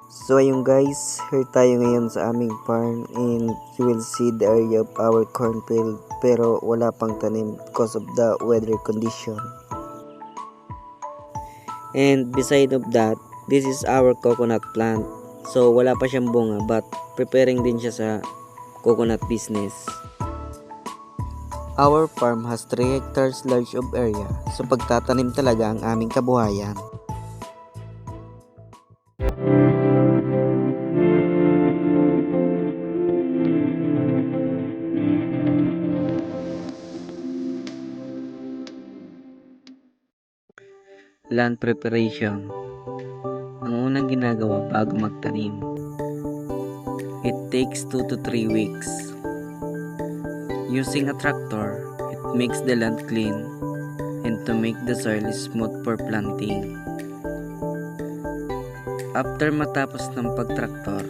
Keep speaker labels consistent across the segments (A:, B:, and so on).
A: So ayun guys, here tayo ngayon sa aming farm and you will see the area of our cornfield pero wala pang tanim because of the weather condition. And beside of that, this is our coconut plant. So wala pa siyang bunga but preparing din siya sa coconut business. Our farm has 3 hectares large of area, so pagtatanim talaga ang aming kabuhayan. Land preparation. Ang unang ginagawa bago magtanim. It takes 2 to 3 weeks. Using a tractor, it makes the land clean and to make the soil smooth for planting. After matapos ng pagtraktor,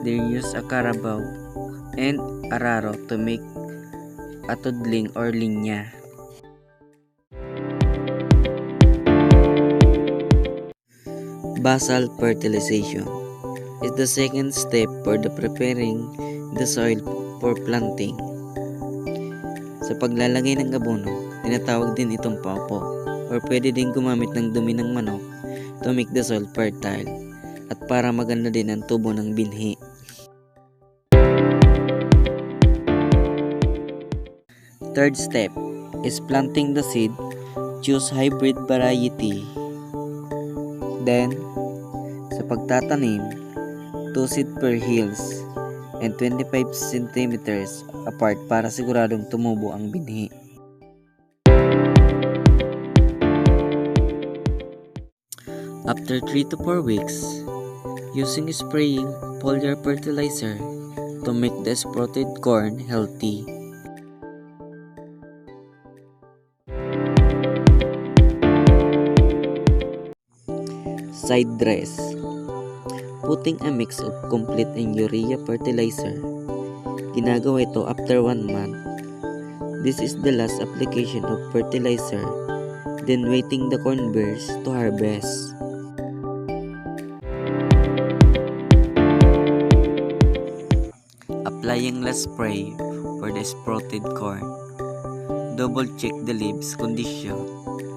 A: they use a carabao and araro to make a tudling or linya. Basal fertilization is the second step for the preparing the soil for planting. Sa paglalagay ng abono, tinatawag din itong paupo or pwede din gumamit ng dumi ng manok to make the soil fertile at para maganda din ang tubo ng binhi. Third step is planting the seed. Choose hybrid variety. Then, sa pagtatanim, 2 seed per hills and 25 centimeters apart para siguradong tumubo ang binhi. After 3 to 4 weeks, using spraying foliar fertilizer to make the sprouted corn healthy. Side dress. Putting a mix of complete and urea fertilizer. Ginagawa ito after 1 month. This is the last application of fertilizer, then waiting the corn bears to harvest. Applying last spray for the sprouted corn. Double check the leaves condition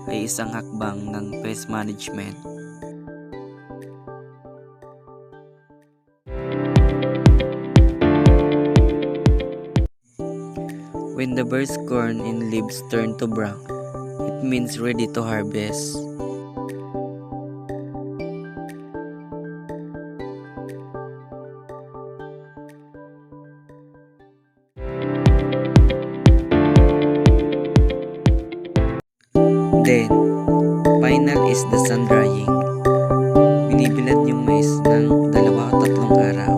A: ay isang hakbang ng pest management. When the burst corn and leaves turn to brown, it means ready to harvest. Then, final is the sun drying. Binibilad yung mais ng 2 o 3 araw.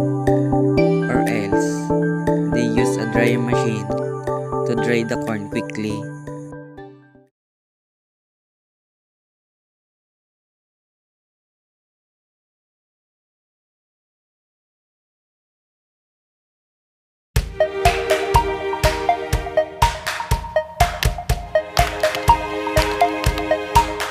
A: Or else, they use a dryer machine to dry the corn quickly.